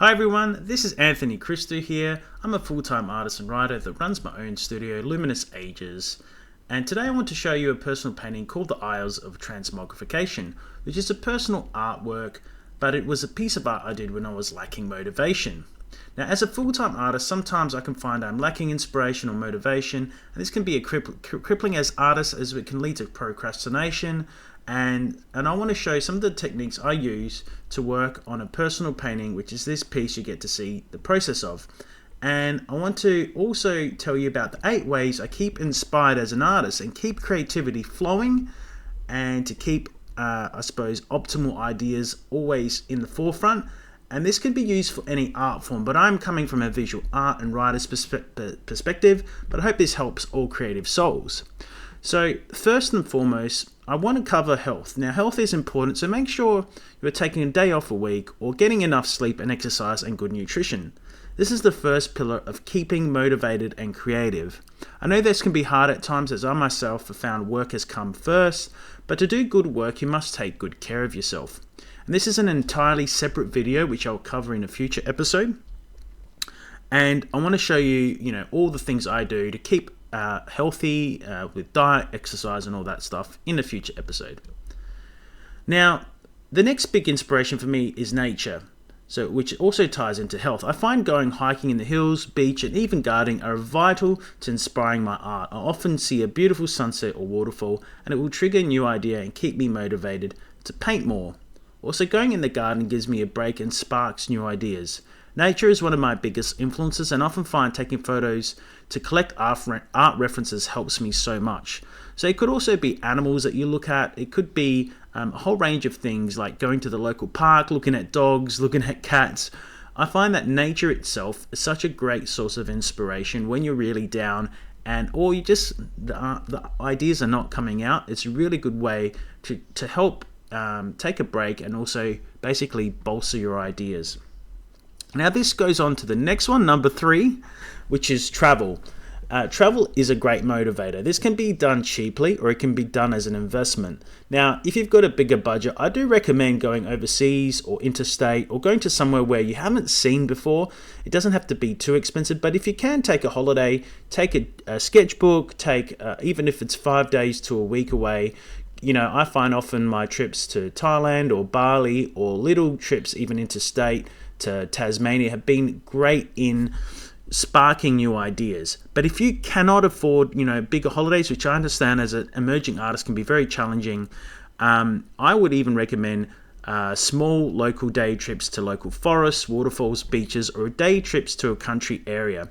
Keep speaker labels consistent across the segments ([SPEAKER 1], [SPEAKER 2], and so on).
[SPEAKER 1] Hi everyone, this is Anthony Christou here. I'm a full-time artist and writer that runs my own studio, Luminous Ages. And today I want to show you a personal painting called The Isles of Transmogrification, which is a personal artwork, but it was a piece of art I did when I was lacking motivation. Now, as a full-time artist, sometimes I can find I'm lacking inspiration or motivation, and this can be crippling as artists as it can lead to procrastination. And I want to show some of the techniques I use to work on a personal painting, which is this piece you get to see the process of. And I want to also tell you about the 8 ways I keep inspired as an artist and keep creativity flowing, and to keep, optimal ideas always in the forefront. And this can be used for any art form, but I'm coming from a visual art and writer's perspective, but I hope this helps all creative souls. So first and foremost, I want to cover health. Now, health is important, so make sure you're taking a day off a week or getting enough sleep and exercise and good nutrition. This is the first pillar of keeping motivated and creative. I know this can be hard at times, as I myself have found work has come first, but to do good work, you must take good care of yourself. And this is an entirely separate video, which I'll cover in a future episode. And I want to show you, all the things I do to keep healthy with diet, exercise, and all that stuff in a future episode. Now, the next big inspiration for me is nature, which also ties into health. I find going hiking in the hills, beach, and even gardening are vital to inspiring my art. I often see a beautiful sunset or waterfall, and it will trigger a new idea and keep me motivated to paint more. Also, going in the garden gives me a break and sparks new ideas. Nature is one of my biggest influences, and I often find taking photos to collect art references helps me so much. So it could also be animals that you look at. It could be a whole range of things, like going to the local park, looking at dogs, looking at cats. I find that nature itself is such a great source of inspiration when you're really down or you just the ideas are not coming out. It's a really good way to help take a break and also basically bolster your ideas. Now this goes on to the next one, number 3, which is travel. Travel is a great motivator. This can be done cheaply or it can be done as an investment. Now, if you've got a bigger budget, I do recommend going overseas or interstate or going to somewhere where you haven't seen before. It doesn't have to be too expensive, but if you can take a holiday, take a sketchbook, even if it's 5 days to a week away. I find often my trips to Thailand or Bali or little trips even interstate to Tasmania have been great in sparking new ideas. But if you cannot afford, bigger holidays, which I understand as an emerging artist can be very challenging, I would even recommend small local day trips to local forests, waterfalls, beaches, or day trips to a country area.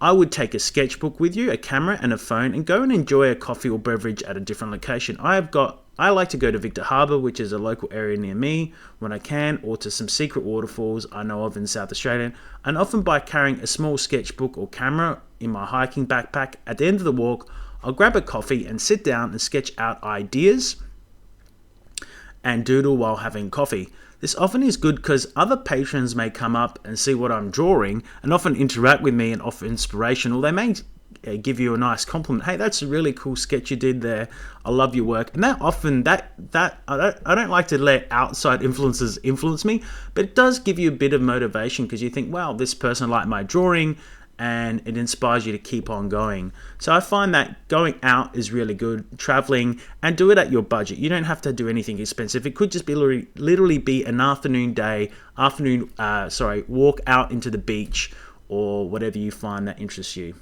[SPEAKER 1] I would take a sketchbook with you, a camera and a phone, and go and enjoy a coffee or beverage at a different location. I like to go to Victor Harbour, which is a local area near me when I can, or to some secret waterfalls I know of in South Australia. And often by carrying a small sketchbook or camera in my hiking backpack, at the end of the walk, I'll grab a coffee and sit down and sketch out ideas and doodle while having coffee. This often is good because other patrons may come up and see what I'm drawing and often interact with me and offer inspiration, or they may give you a nice compliment. Hey, that's a really cool sketch you did there. I love your work. And that often I don't like to let outside influences influence me, but it does give you a bit of motivation because you think, wow, this person liked my drawing, and it inspires you to keep on going. So I find that going out is really good, traveling, and do it at your budget. You don't have to do anything expensive. It could just be literally be an walk out into the beach or whatever you find that interests you.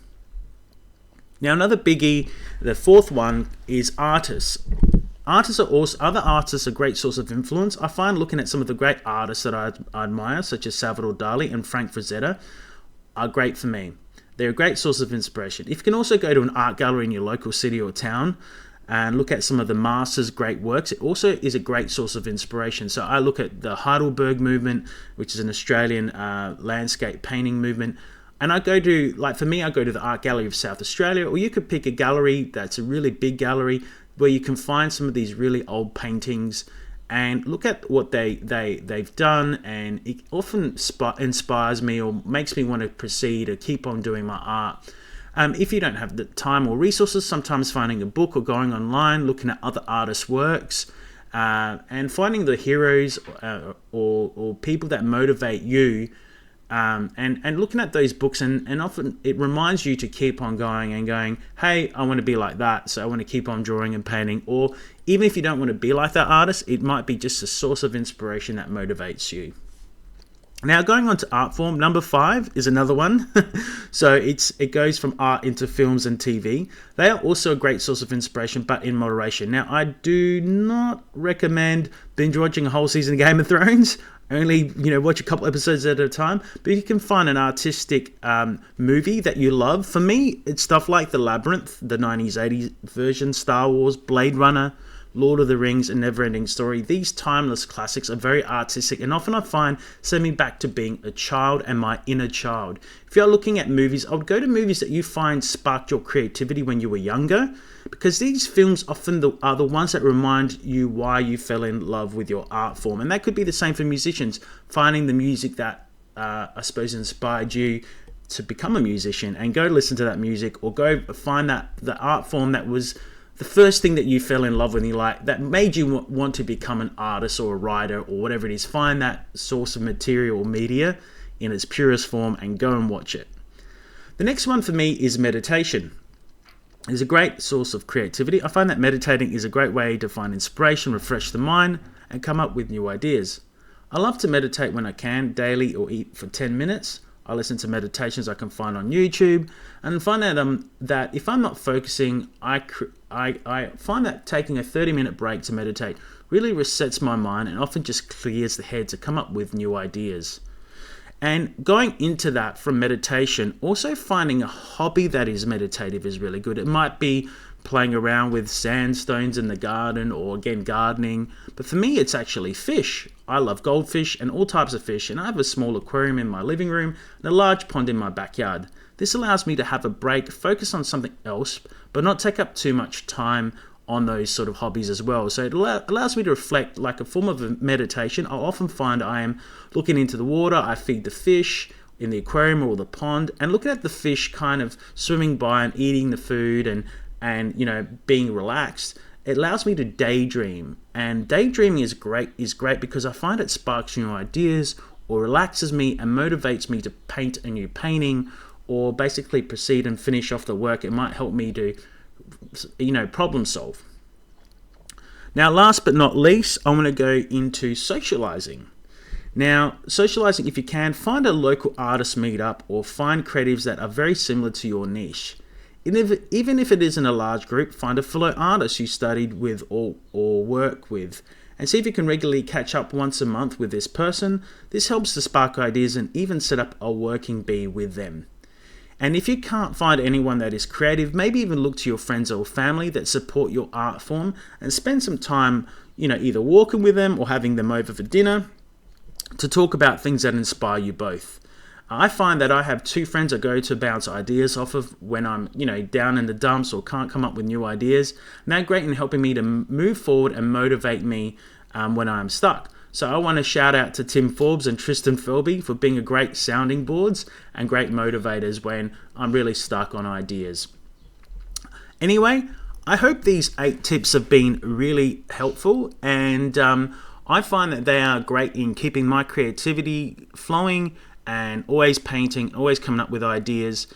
[SPEAKER 1] Now, another biggie, the 4th one, is artists. Other artists are a great source of influence. I find looking at some of the great artists that I admire, such as Salvador Dali and Frank Frazetta, are great for me. They're a great source of inspiration. If you can also go to an art gallery in your local city or town and look at some of the masters' great works, it also is a great source of inspiration. So I look at the Heidelberg movement, which is an Australian landscape painting movement. And I go to the Art Gallery of South Australia, or you could pick a gallery that's a really big gallery where you can find some of these really old paintings and look at what they've done, and it often inspires me or makes me want to proceed or keep on doing my art. If you don't have the time or resources, sometimes finding a book or going online, looking at other artists' works and finding the heroes or people that motivate you, and looking at those books, and often it reminds you to keep on going and going, hey, I want to be like that, so I want to keep on drawing and painting. Or even if you don't want to be like that artist, it might be just a source of inspiration that motivates you. Now, going on to art form, number 5 is another one. So it goes from art into films and TV. They are also a great source of inspiration, but in moderation. Now, I do not recommend binge watching a whole season of Game of Thrones. Only, watch a couple episodes at a time. But you can find an artistic movie that you love. For me, it's stuff like The Labyrinth, the 90s, 80s version, Star Wars, Blade Runner, Lord of the Rings, and Neverending Story. These timeless classics are very artistic, and often I find send me back to being a child and my inner child. If you're looking at movies, I would go to movies that you find sparked your creativity when you were younger, because these films often are the ones that remind you why you fell in love with your art form. And that could be the same for musicians, finding the music that I suppose inspired you to become a musician, and go listen to that music, or go find the art form that was the first thing that you fell in love with, that made you want to become an artist or a writer or whatever it is. Find that source of material or media in its purest form and go and watch it. The next one for me is meditation. It's a great source of creativity. I find that meditating is a great way to find inspiration, refresh the mind, and come up with new ideas. I love to meditate when I can, daily or for 10 minutes. I listen to meditations I can find on YouTube, and find that if I'm not focusing, I find that taking a 30-minute break to meditate really resets my mind and often just clears the head to come up with new ideas. And going into that from meditation, also finding a hobby that is meditative is really good. It might be playing around with sandstones in the garden, or again gardening, but for me it's actually fish. I love goldfish and all types of fish, and I have a small aquarium in my living room and a large pond in my backyard. This allows me to have a break, focus on something else, but not take up too much time on those sort of hobbies as well. So it allows me to reflect, like a form of meditation. I'll often find I am looking into the water, I feed the fish in the aquarium or the pond, and looking at the fish kind of swimming by and eating the food and being relaxed. It allows me to daydream, and daydreaming is great because I find it sparks new ideas, or relaxes me and motivates me to paint a new painting, or basically proceed and finish off the work. It might help me to problem solve. Now, last but not least, I want to go into socializing. Now, socializing, if you can, find a local artist meetup, or find creatives that are very similar to your niche. Even if it isn't a large group, find a fellow artist you studied with or work with, and see if you can regularly catch up once a month with this person. This helps to spark ideas and even set up a working bee with them. And if you can't find anyone that is creative, maybe even look to your friends or family that support your art form, and spend some time, either walking with them or having them over for dinner to talk about things that inspire you both. I find that I have 2 friends I go to bounce ideas off of when I'm, down in the dumps or can't come up with new ideas. And they're great in helping me to move forward and motivate me when I'm stuck. So I want to shout out to Tim Forbes and Tristan Felby for being a great sounding boards and great motivators when I'm really stuck on ideas. Anyway, I hope these 8 tips have been really helpful, and I find that they are great in keeping my creativity flowing and always painting, always coming up with ideas.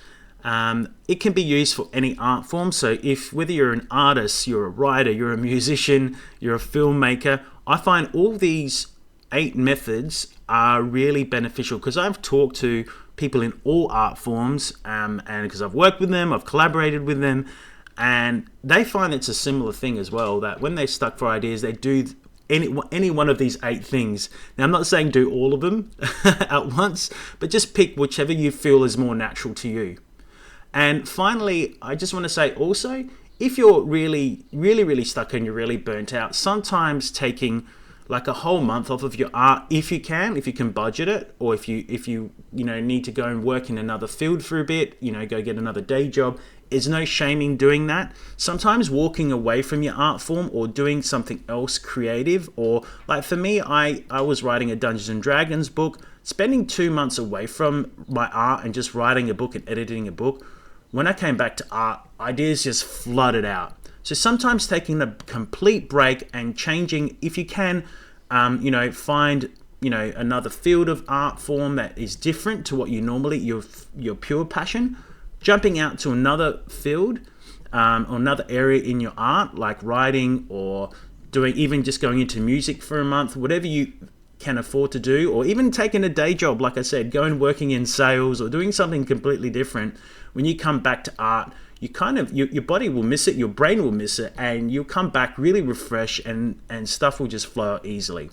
[SPEAKER 1] It can be used for any art form. So whether you're an artist, you're a writer, you're a musician, you're a filmmaker, I find all these 8 methods are really beneficial, because I've talked to people in all art forms, and because I've worked with them, I've collaborated with them, and they find it's a similar thing as well, that when they're stuck for ideas, they do any one of these 8 things. Now, I'm not saying do all of them at once, but just pick whichever you feel is more natural to you. And finally, I just want to say also, if you're really stuck and you're really burnt out, sometimes taking like a whole month off of your art, if you can budget it, or if you need to go and work in another field for a bit, go get another day job, there's no shame in doing that. Sometimes walking away from your art form or doing something else creative, or like for me, I was writing a Dungeons and Dragons book, spending 2 months away from my art and just writing a book and editing a book. When I came back to art, ideas just flooded out. So sometimes taking a complete break and changing, if you can, find another field of art form that is different to what you normally your pure passion, jumping out to another field or another area in your art, like writing or even just going into music for a month, whatever you can afford to do, or even taking a day job, like I said, going working in sales or doing something completely different. When you come back to art, you your body will miss it, your brain will miss it, and you'll come back really refreshed, and stuff will just flow out easily.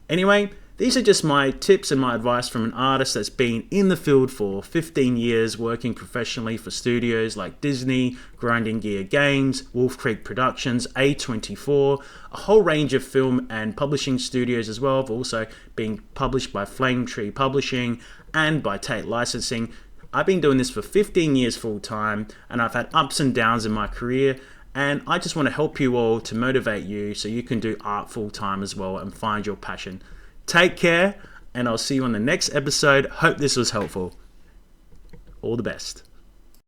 [SPEAKER 1] Anyway, these are just my tips and my advice from an artist that's been in the field for 15 years, working professionally for studios like Disney, Grinding Gear Games, Wolf Creek Productions, A24, a whole range of film and publishing studios as well. I've also been published by Flame Tree Publishing and by Tate Licensing. I've been doing this for 15 years full time, and I've had ups and downs in my career, and I just want to help you all to motivate you so you can do art full time as well and find your passion. Take care, and I'll see you on the next episode. Hope this was helpful. All the best.